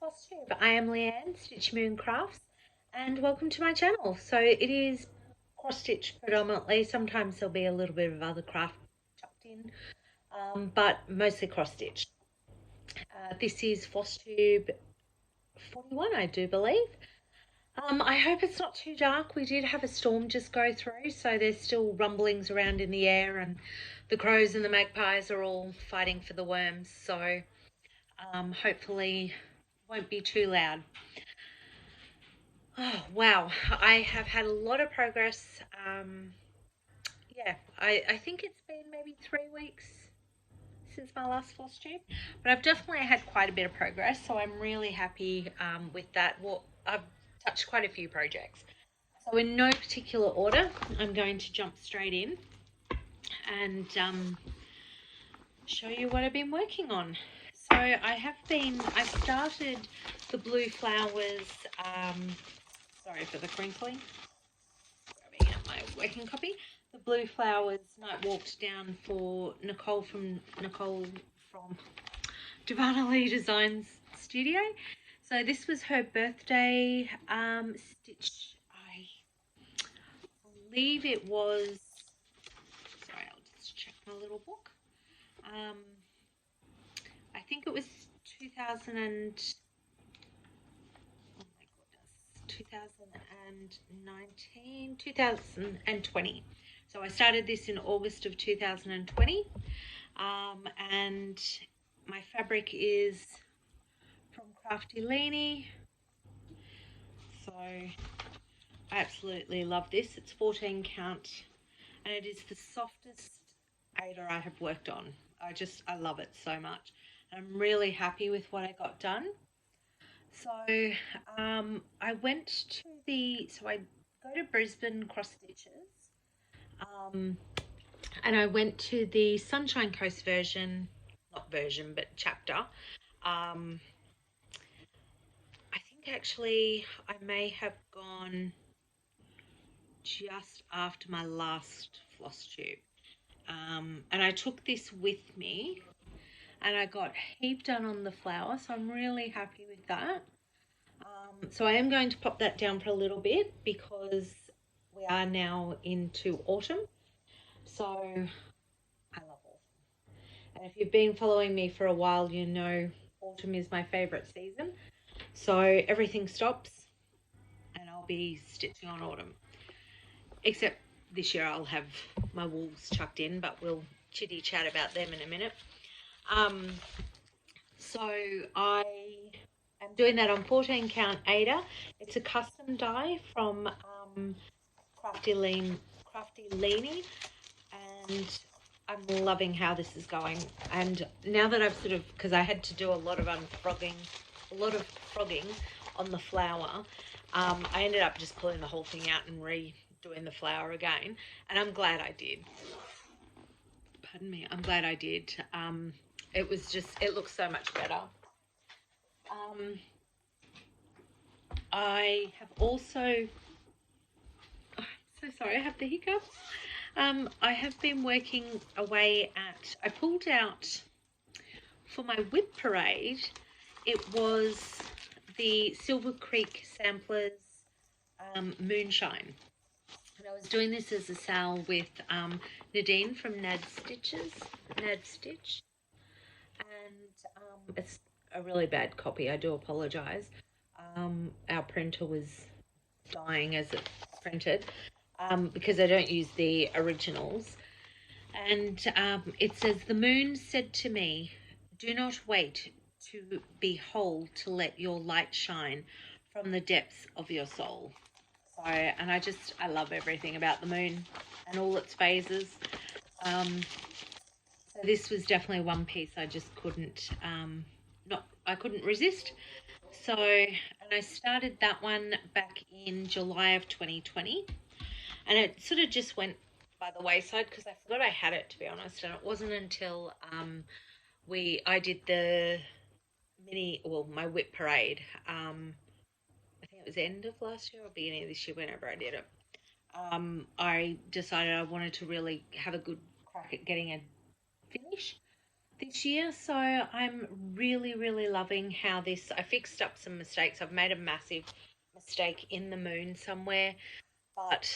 Flosstube. I am Leanne, Stitch Moon Crafts, and welcome to my channel. So it is cross stitch predominantly. Sometimes there'll be a little bit of other craft tucked in, but mostly cross stitch. This is Flosstube 41, I do believe. I hope it's not too dark. We did have a storm just go through, so there's still rumblings around in the air, and the crows and the magpies are all fighting for the worms. So hopefully won't be too loud. Oh, wow. I have had a lot of progress. Yeah, I think it's been maybe 3 weeks since my last Flosstube, but I've definitely had quite a bit of progress, so I'm really happy with that. Well, I've touched quite a few projects. So in no particular order, I'm going to jump straight in and show you what I've been working on. So I started the blue flowers, sorry for the crinkling, grabbing out my working copy. The blue flowers night walked down for Nicole from Dona Designs Studio. So this was her birthday stitch. I believe it was, sorry, I'll just check my little book. I think it was 2020. So I started this in August of 2020, and my fabric is from Crafty Leanie. So I absolutely love this. It's 14 count, and it is the softest Aida I have worked on. I love it so much. I'm really happy with what I got done. So I go to Brisbane Cross Stitches, and I went to the Sunshine Coast chapter. I think actually I may have gone just after my last Flosstube, and I took this with me. And I got heap done on the flower, so I'm really happy with that. So I am going to pop that down for a little bit because we are now into autumn. So I love autumn. And if you've been following me for a while, you know autumn is my favourite season. So everything stops and I'll be stitching on autumn. Except this year I'll have my wools chucked in, but we'll chitty chat about them in a minute. So I am doing that on 14 count Aida. It's a custom die from Crafty Leanie, and I'm loving how this is going. And now that I've because I had to do a lot of frogging on the flower, I ended up just pulling the whole thing out and redoing the flower again, and I'm glad I did. Pardon me, I'm glad I did. It looks so much better. I have also, I'm so sorry, I have the hiccups. I have been working away I pulled out for my whip parade, it was the Silver Creek Samplers Moonshine. And I was doing this as a sale with Nadine from Nad Stitch. And it's a really bad copy. I do apologise. Our printer was dying as it printed because I don't use the originals. And it says, "The moon said to me, do not wait to be whole to let your light shine from the depths of your soul." So, and I love everything about the moon and all its phases. So this was definitely one piece I just couldn't, I couldn't resist. So, and I started that one back in July of 2020, and it sort of just went by the wayside because I forgot I had it, to be honest. And it wasn't until I did the my whip parade. I think it was the end of last year or beginning of this year, whenever I did it. I decided I wanted to really have a good crack at getting a finish this year. So I'm really loving how this, I fixed up some mistakes. I've made a massive mistake in the moon somewhere, but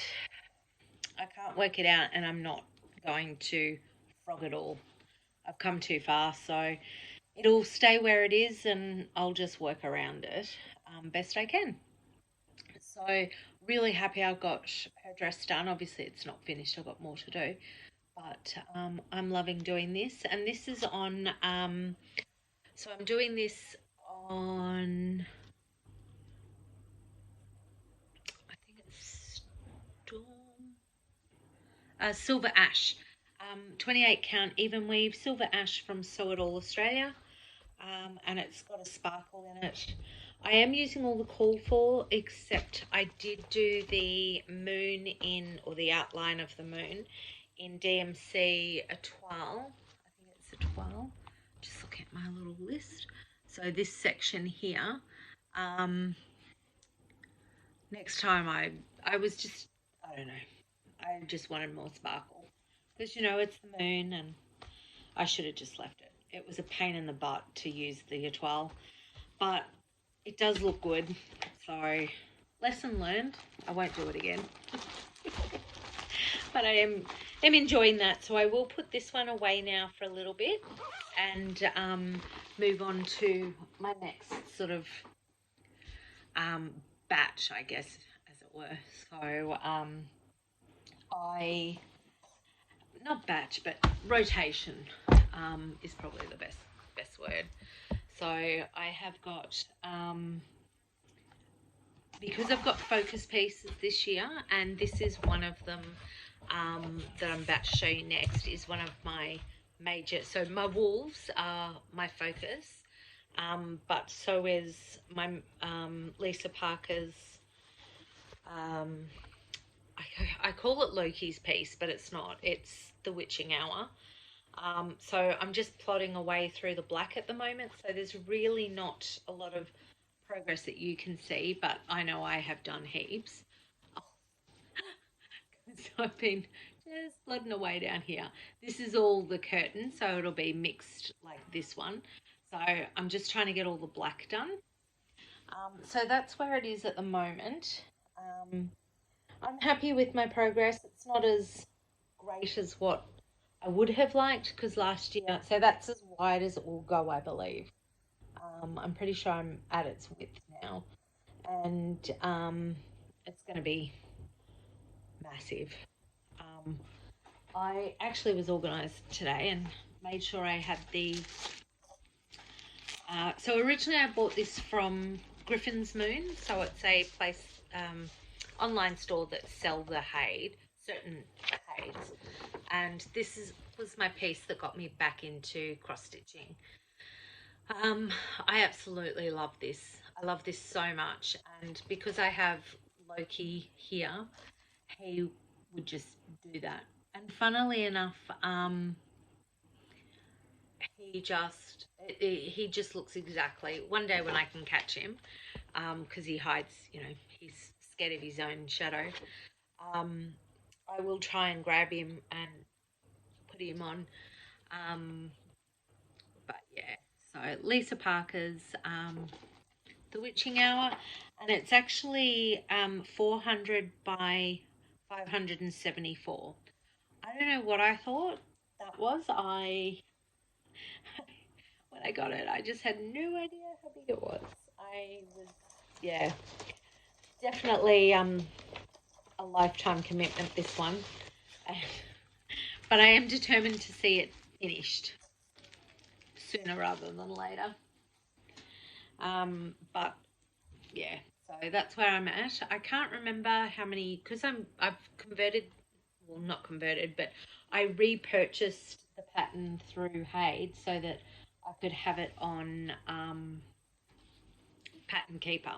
I can't work it out, and I'm not going to frog it all. I've come too far, so it'll stay where it is and I'll just work around it best I can. So really happy I got her dress done. Obviously it's not finished, I've got more to do, but I'm loving doing this. And this is on, so I'm doing this on, I think it's Silver Ash, 28 count even weave silver ash from Sew It All Australia, and it's got a sparkle in it. I am using all the call for, except I did do the moon in, or the outline of the moon in DMC a 12. I think it's a 12. Just look at my little list. So this section here, next time I was just, I don't know, I just wanted more sparkle because, you know, it's the moon and I should have just left it. It was a pain in the butt to use the étoile, but it does look good. So lesson learned. I won't do it again. But I am enjoying that. So I will put this one away now for a little bit and move on to my next sort of batch, I guess, as it were. So not batch, but rotation is probably the best word. So I have got, because I've got focus pieces this year, and this is one of them that I'm about to show you next, is one of my major, so my wolves are my focus, but so is my Lisa Parker's, I call it Loki's piece, but it's not. It's the Witching Hour. So I'm just plodding away through the black at the moment. So there's really not a lot of progress that you can see, but I know I have done heaps. So I've been just plodding away down here. This is all the curtain, so it'll be mixed like this one. So I'm just trying to get all the black done. So that's where it is at the moment. I'm happy with my progress. It's not as great as what I would have liked, because last year, so that's as wide as it will go, I believe. I'm pretty sure I'm at its width now, and it's going to be massive. I actually was organised today and made sure I had the, so originally I bought this from Griffin's Moon, so it's a place, online store that sell the HAED, certain HAEDs, and this was my piece that got me back into cross stitching. I absolutely love this. I love this so much, and because I have Loki here, he would just do that. And funnily enough, he just looks exactly. One day when I can catch him, because he hides, you know, he's scared of his own shadow. I will try and grab him and put him on. But yeah, so Lisa Parker's The Witching Hour, and it's actually 400 by 574. I don't know what I thought that was. When I got it, I just had no idea how big it was. Yeah, definitely a lifetime commitment, this one. But I am determined to see it finished sooner rather than later. But yeah, so that's where I'm at. I can't remember how many, because I've converted, well, not converted, but I repurchased the pattern through HAED so that I could have it on Pattern Keeper.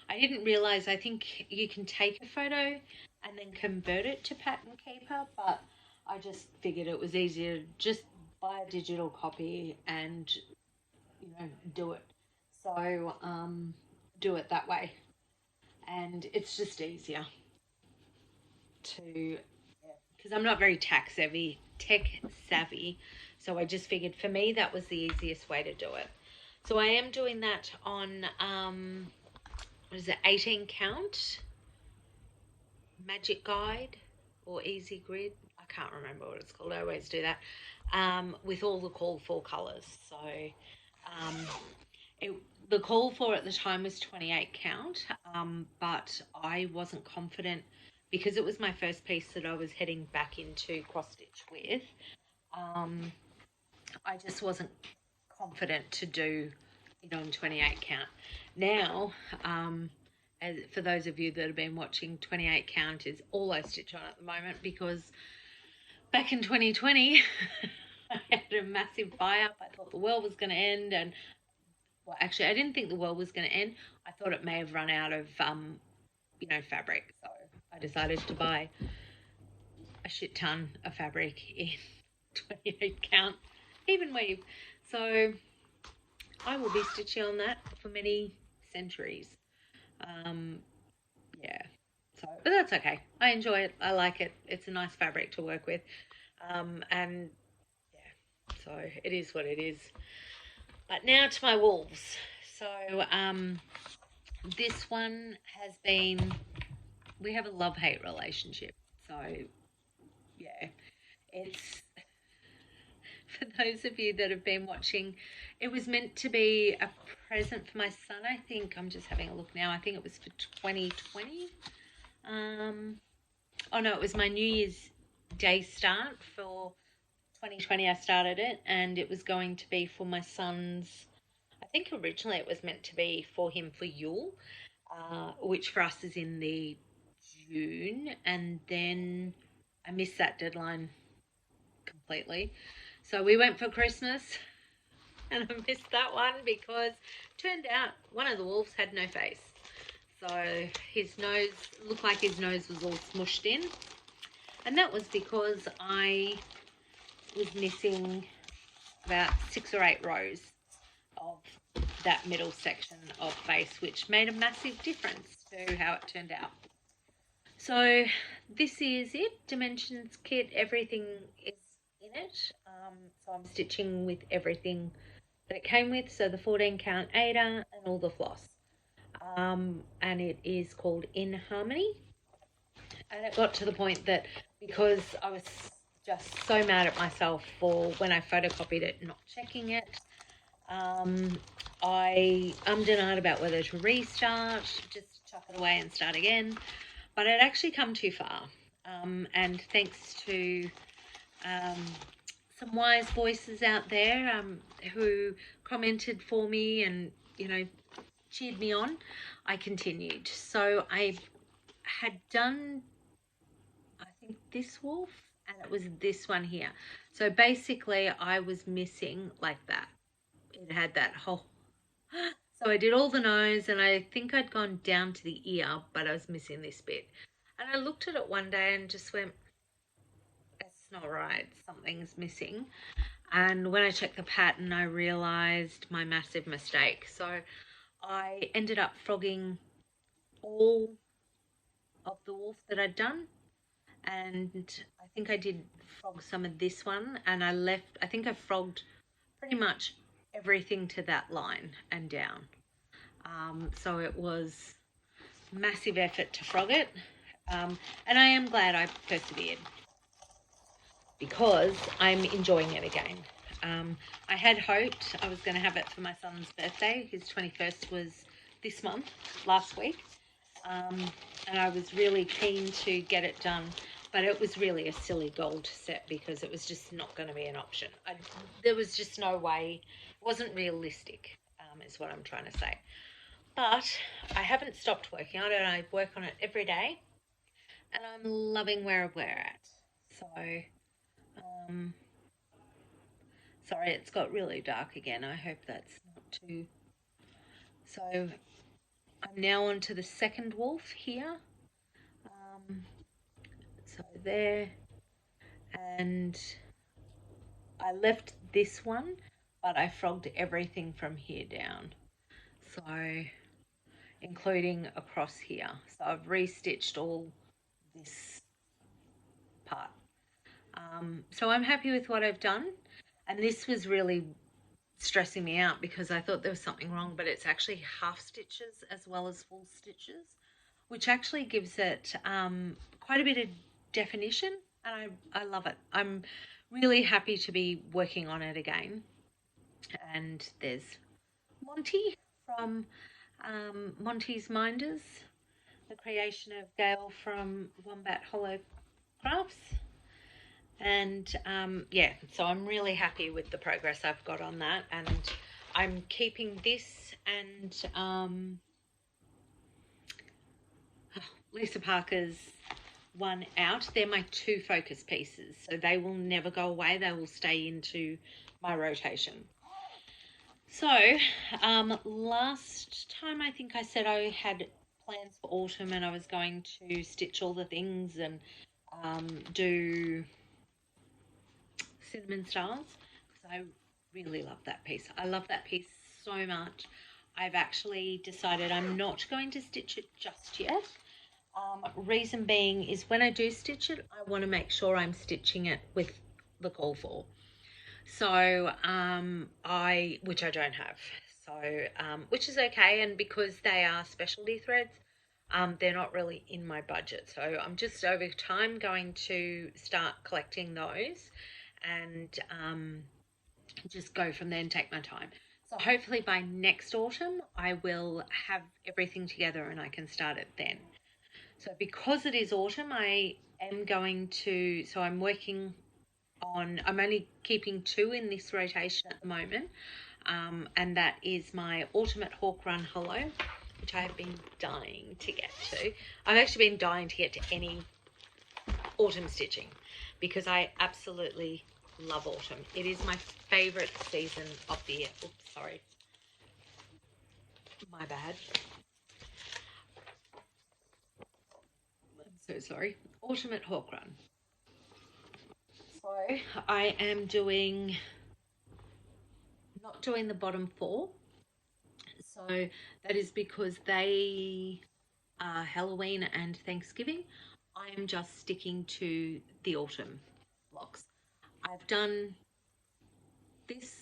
I didn't realise, I think you can take a photo and then convert it to Pattern Keeper, but I just figured it was easier to just buy a digital copy and, you know, do it. So do it that way, and it's just easier to, because I'm not very tech savvy, So I just figured for me that was the easiest way to do it. So I am doing that on, what is it, 18 count Magic Guide or Easy Grid. I can't remember what it's called. I always do that, with all the call for colours. So the call for at the time was 28 count, but I wasn't confident because it was my first piece that I was heading back into cross stitch with. I just wasn't confident to do it on 28 count. Now, for those of you that have been watching, 28 count is all I stitch on at the moment, because back in 2020 I had a massive fire up. I thought the world was going to end, and well, actually I didn't think the world was going to end. I thought it may have run out of fabric, so I decided to buy a shit ton of fabric in 28 count even weave. So I will be stitching on that for many centuries. Yeah, so, but that's okay. I enjoy it. I like it. It's a nice fabric to work with. And yeah, so it is what it is. But now to my wolves. So this one has been, we have a love-hate relationship. So yeah, it's, for those of you that have been watching, it was meant to be a present for my son. I think, I'm just having a look now, I think it was for 2020. Oh no, it was my New Year's Day start for 2020. I started it, and it was going to be for my son's, I think originally it was meant to be for him for Yule, which for us is in the June, and then I missed that deadline completely. So we went for Christmas, and I missed that one because it turned out one of the wolves had no face. So his nose looked like his nose was all smushed in. And that was because I was missing about 6 or 8 rows of that middle section of face, which made a massive difference to how it turned out. So this is it. Dimensions kit, everything is in it. So I'm stitching with everything that it came with. So the 14 count Ada and all the floss. And it is called In Harmony. And it got to the point that, because I was just so mad at myself for when I photocopied it not checking it, I ummed and ahed about whether to restart, just chuck it away and start again. But it actually come too far. And thanks to some wise voices out there who commented for me and, cheered me on, I continued. So I had done, I think, this wolf, and it was this one here. So basically I was missing like that. It had that whole, so I did all the nose, and I think I'd gone down to the ear, but I was missing this bit. And I looked at it one day and just went, it's not right, something's missing. And when I checked the pattern, I realized my massive mistake. So I ended up frogging all of the wolf that I'd done, and I think I did frog some of this one, and I think I frogged pretty much everything to that line and down. So it was massive effort to frog it, and I am glad I persevered because I'm enjoying it again. I had hoped I was going to have it for my son's birthday. His 21st was this month, last week, and I was really keen to get it done, but it was really a silly goal to set because it was just not going to be an option. There was just no way. It wasn't realistic, is what I'm trying to say. But I haven't stopped working on it. I work on it every day, and I'm loving where we're at. So, sorry, it's got really dark again. I hope that's not too... So I'm now on to the second wolf here. So there, and I left this one, but I frogged everything from here down. So, including across here. So I've restitched all this part. So I'm happy with what I've done. And this was really stressing me out because I thought there was something wrong, but it's actually half stitches as well as full stitches, which actually gives it quite a bit of definition, and I love it. I'm really happy to be working on it again. And there's Monty from Monty's Minders, the creation of Gail from Wombat Hollow Crafts. And yeah, so I'm really happy with the progress I've got on that, and I'm keeping this and Lisa Parker's one out. They're my two focus pieces, so they will never go away. They will stay into my rotation. So last time I think I said I had plans for autumn and I was going to stitch all the things and do Cinnamon Stars, because I really love that piece. I love that piece so much. I've actually decided I'm not going to stitch it just yet. Reason being is when I do stitch it, I want to make sure I'm stitching it with the call for. So which I don't have. So which is okay, and because they are specialty threads, they're not really in my budget. So I'm just over time going to start collecting those and just go from there and take my time. So hopefully by next autumn I will have everything together and I can start it then. So because it is autumn, I am going to, so I'm working on, I'm only keeping two in this rotation at the moment, and that is my Ultimate Hawk Run Hollow, which I have been dying to get to. I've actually been dying to get to any autumn stitching because I absolutely love autumn. It is my favourite season of the year. Oops, sorry. My bad. I'm so sorry. Ultimate Hawk Run. So I am not doing the bottom four. So that is because they are Halloween and Thanksgiving. I am just sticking to the autumn blocks. I've done these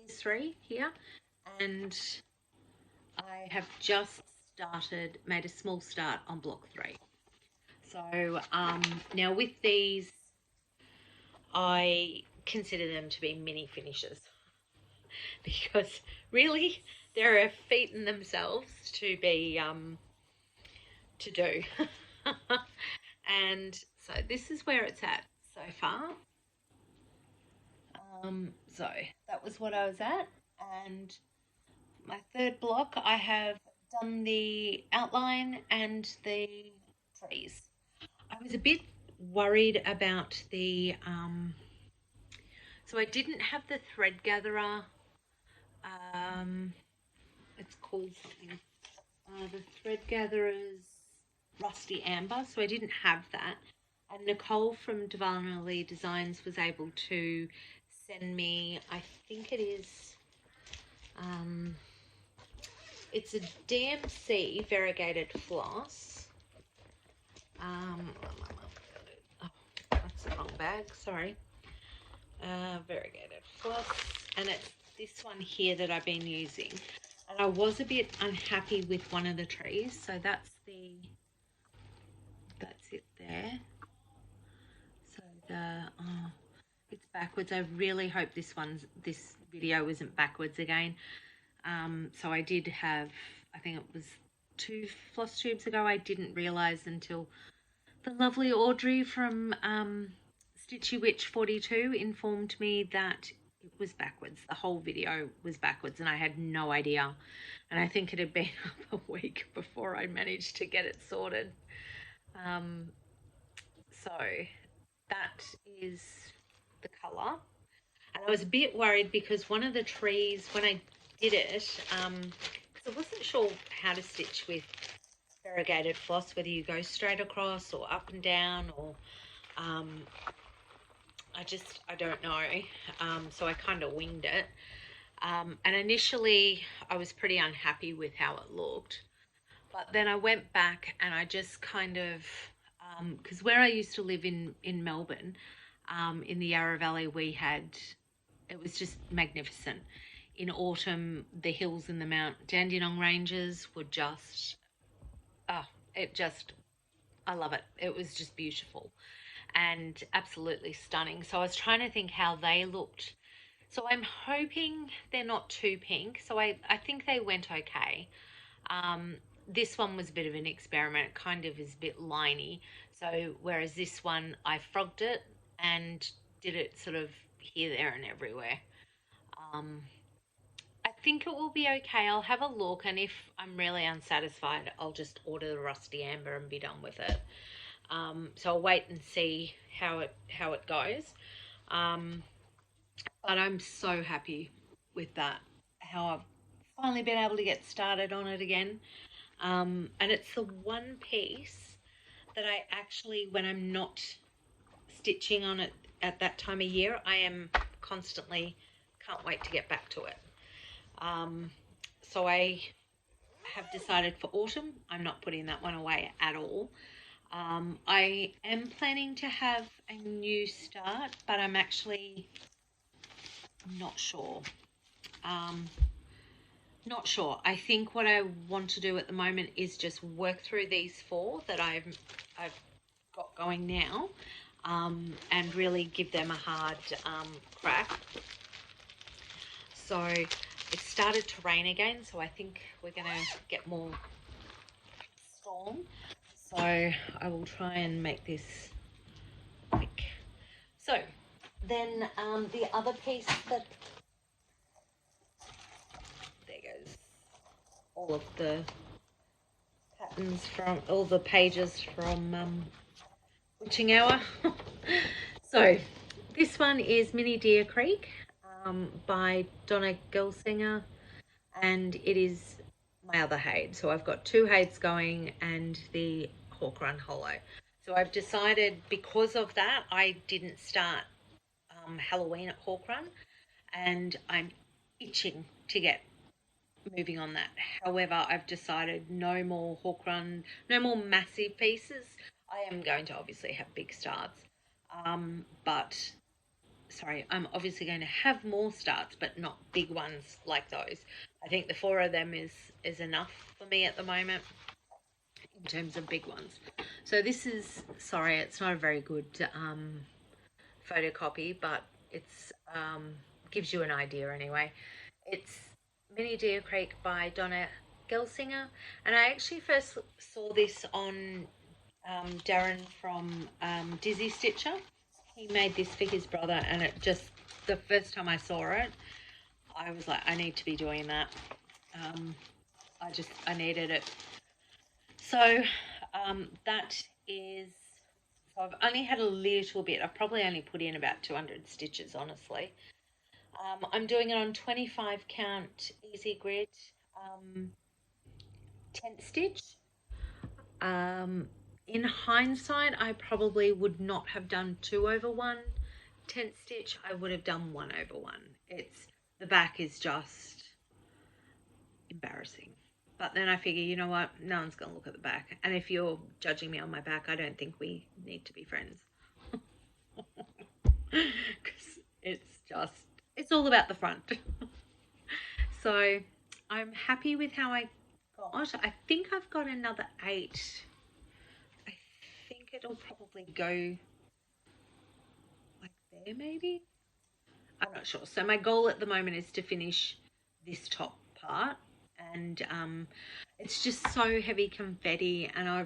three here, and I have just made a small start on block 3. So now with these, I consider them to be mini finishes because really they're a feat in themselves to be to do. And so this is where it's at so far. So that was what I was at, and my third block I have done the outline and the trees. I was a bit worried about the so I didn't have the thread gatherer, it's called something, the thread gatherer's rusty amber, so I didn't have that, and Nicole from Divinely Designs was able to send me, I think it is it's a DMC variegated floss. Oh, that's the wrong bag, sorry. Variegated floss, and it's this one here that I've been using, and I was a bit unhappy with one of the trees, so that's it there. So it's backwards. I really hope this video isn't backwards again. So I did have, I think it was 2 floss tubes ago, I didn't realise until the lovely Audrey from Stitchy Witch 42 informed me that it was backwards. The whole video was backwards and I had no idea. And I think it had been a week before I managed to get it sorted. So that is the colour. And I was a bit worried because one of the trees, when I did it, because I wasn't sure how to stitch with variegated floss, whether you go straight across or up and down, or I don't know. So I kind of winged it. And initially I was pretty unhappy with how it looked. But then I went back and I just kind of, because where I used to live in Melbourne, in the Yarra Valley, we had it was just magnificent. In autumn, the hills in the Mount Dandenong ranges were just, oh, it just, I love it. It was just beautiful and absolutely stunning. So I was trying to think how they looked. So I'm hoping they're not too pink. So I think they went okay. This one was a bit of an experiment. It kind of is a bit liney. So whereas this one, I frogged it and did it sort of here, there and everywhere. Um, I think it will be okay. I'll have a look, and if I'm really unsatisfied, I'll just order the rusty amber and be done with it. So I'll wait and see how it goes. Um, but I'm so happy with that. How I've finally been able to get started on it again. And it's the one piece that I actually, when I'm not stitching on it at that time of year, I am constantly can't wait to get back to it. So I have decided for autumn, I'm not putting that one away at all. I am planning to have a new start, but I'm actually not sure. Not sure. I think what I want to do at the moment is just work through these 4 that I've got going now, and really give them a hard crack. So it started to rain again, so I think we're going to get more storm. So I will try and make this quick. So then the other piece that, there goes all of the patterns from, all the pages from Witching Hour. So this one is Mini Deer Creek by Dona Gelsinger, and it is my other HAED. So I've got 2 HAEDs going and the Hawk Run Hollow. So I've decided, because of that, I didn't start Halloween at Hawk Run, and I'm itching to get moving on that. However, I've decided no more Hawk Run, no more massive pieces. I am going to obviously have big starts, but sorry, I'm obviously going to have more starts, but not big ones like those. I think the 4 of them is enough for me at the moment in terms of big ones. So this is, sorry, it's not a very good photocopy, but it's gives you an idea anyway. It's Mini Deer Creek by Dona Gelsinger, and I actually first saw this on Darren from Dizzy Stitcher. He made this for his brother, and it just, the first time I saw it, I was like, I need to be doing that. I needed it. So that is, so I've only had a little bit. I've probably only put in about 200 stitches, honestly. I'm doing it on 25 count easy grit 10th stitch. In hindsight, I probably would not have done 2 over 1 10th stitch. I would have done 1 over 1. It's, the back is just embarrassing. But then I figure, you know what, no one's going to look at the back. And if you're judging me on my back, I don't think we need to be friends. Because it's just, it's all about the front. So I'm happy with how I got. I think I've got another 8. I think it'll probably go like there maybe. I'm not sure. So my goal at the moment is to finish this top part, and it's just so heavy confetti, and I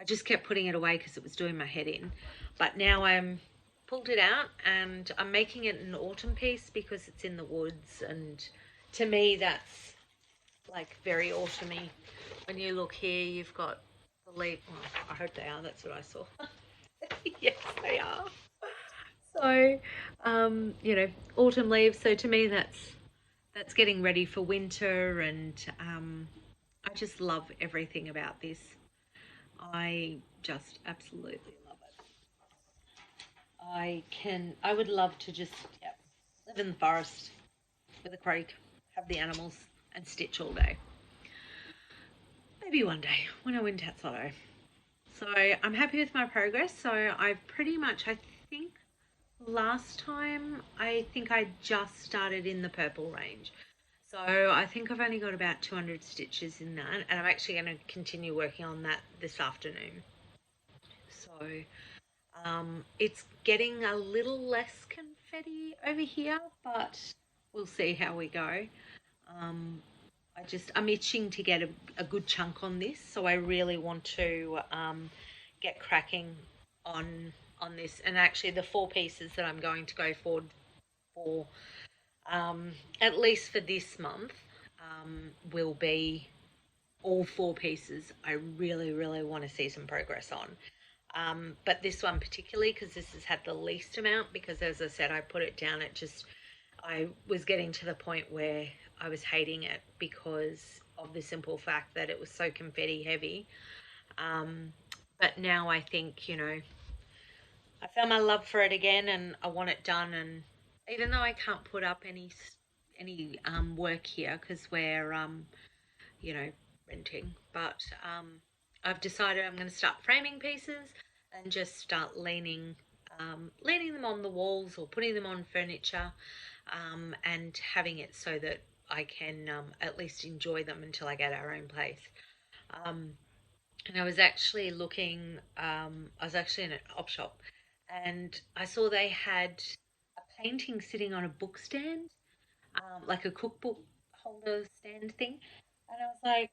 just kept putting it away because it was doing my head in. But now I'm pulled it out, and I'm making it an autumn piece because it's in the woods, and to me that's like very autumny. When you look here, you've got the leaf. Well, I hope they are. That's what I saw. Yes, they are. So, you know, autumn leaves. So to me, that's getting ready for winter, and I just love everything about this. I just absolutely love it. I would love to just live in the forest with a creek, have the animals, and stitch all day. Maybe one day when I win Tatsotto. So I'm happy with my progress. So I've pretty much, I think last time I think I just started in the purple range. So I think I've only got about 200 stitches in that, and I'm actually going to continue working on that this afternoon. So it's getting a little less confetti over here, but we'll see how we go. Um, I'm itching to get a good chunk on this, so I really want to get cracking on this. And actually, the 4 pieces that I'm going to go forward for, at least for this month, will be all 4 pieces. I really, really want to see some progress on. But this one particularly, because this has had the least amount, because as I said, I put it down, I was getting to the point where I was hating it because of the simple fact that it was so confetti heavy. But now I think, I found my love for it again and I want it done. And even though I can't put up any work here because we're, renting, but I've decided I'm going to start framing pieces and just start leaning them on the walls or putting them on furniture, and having it so that I can at least enjoy them until I get our own place. And I was actually in an op shop and I saw they had a painting sitting on a book stand, like a cookbook holder stand thing. And I was like,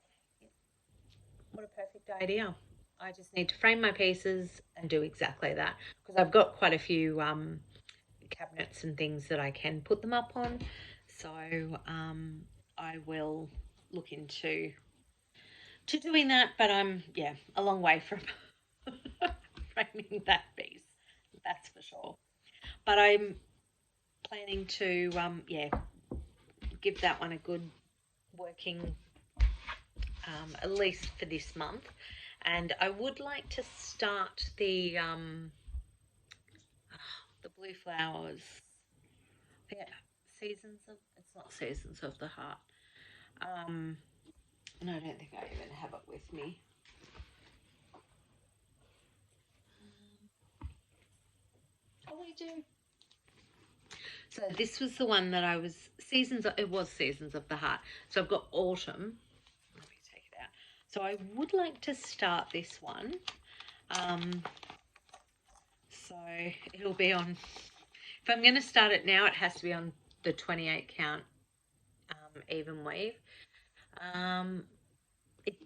what a perfect idea. I just need to frame my pieces and do exactly that because I've got quite a few cabinets and things that I can put them up on. So I will look into doing that, but I'm a long way from framing that piece. That's for sure. But I'm planning to give that one a good working, at least for this month. And I would like to start the blue flowers. Yeah, it's not Seasons of the Heart. No, I don't think I even have it with me. Oh, we do. So this was the one that it was Seasons of the Heart. So I've got Autumn. Let me take it out. So I would like to start this one. So it'll be on, if I'm going to start it now, it has to be on the 28 count even weave. It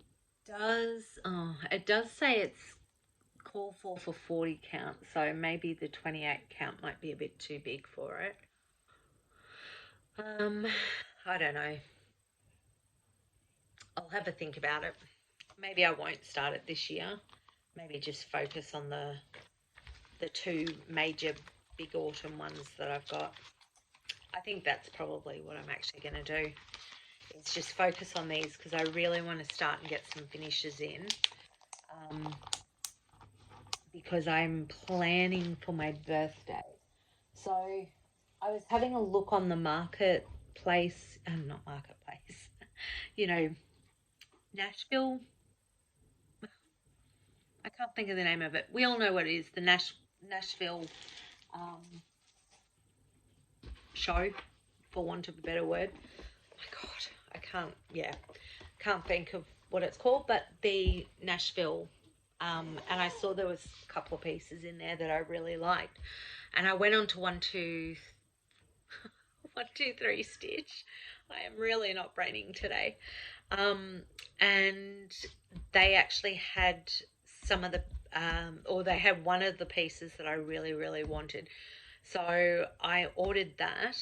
does say it's call for 40 count, so maybe the 28 count might be a bit too big for it. I don't know. I'll have a think about it. Maybe I won't start it this year. Maybe just focus on the 2 major big autumn ones that I've got. I think that's probably what I'm actually going to do, is just focus on these because I really want to start and get some finishes in, because I'm planning for my birthday. So I was having a look on the marketplace, not marketplace, Nashville. I can't think of the name of it. We all know what it is, the Nashville show, for want of a better word. Oh my God, I can't think of what it's called, but the Nashville, and I saw there was a couple of pieces in there that I really liked, and I went on to 1, 2, 3 stitch. I am really not braining today. And they actually had some of the, or they had one of the pieces that I really, really wanted. So I ordered that,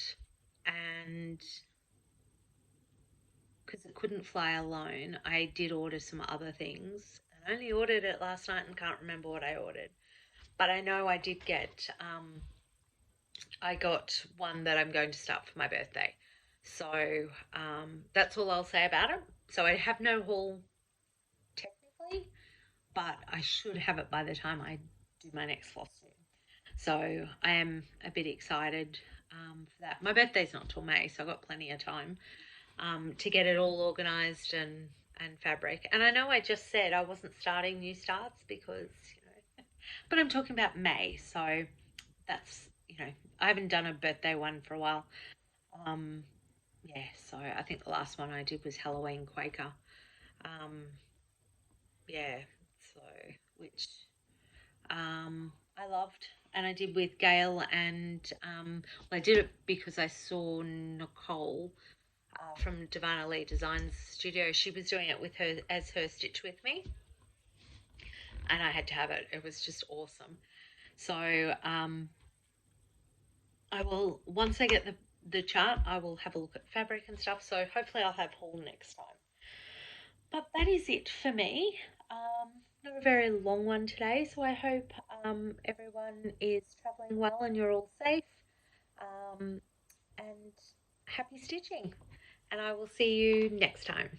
and because it couldn't fly alone, I did order some other things. I only ordered it last night and can't remember what I ordered. But I know I did get, I got one that I'm going to start for my birthday. So that's all I'll say about it. So I have no haul technically, but I should have it by the time I do my next Flosstube. So I am a bit excited for that. My birthday's not till May, so I've got plenty of time to get it all organised and fabric. And I know I just said I wasn't starting new starts because, but I'm talking about May. So that's, you know, I haven't done a birthday one for a while. Yeah, so I think the last one I did was Halloween Quaker. Um, yeah, so which I loved, and I did with Gail, and well, I did it because I saw Nicole from Divana Lee Designs Studio. She was doing it with her as her stitch with me, and I had to have it. It was just awesome. So I will, once I get the chart, I will have a look at fabric and stuff. So hopefully I'll have haul next time. But that is it for me. Not a very long one today, so I hope everyone is travelling well and you're all safe. And happy stitching. And I will see you next time.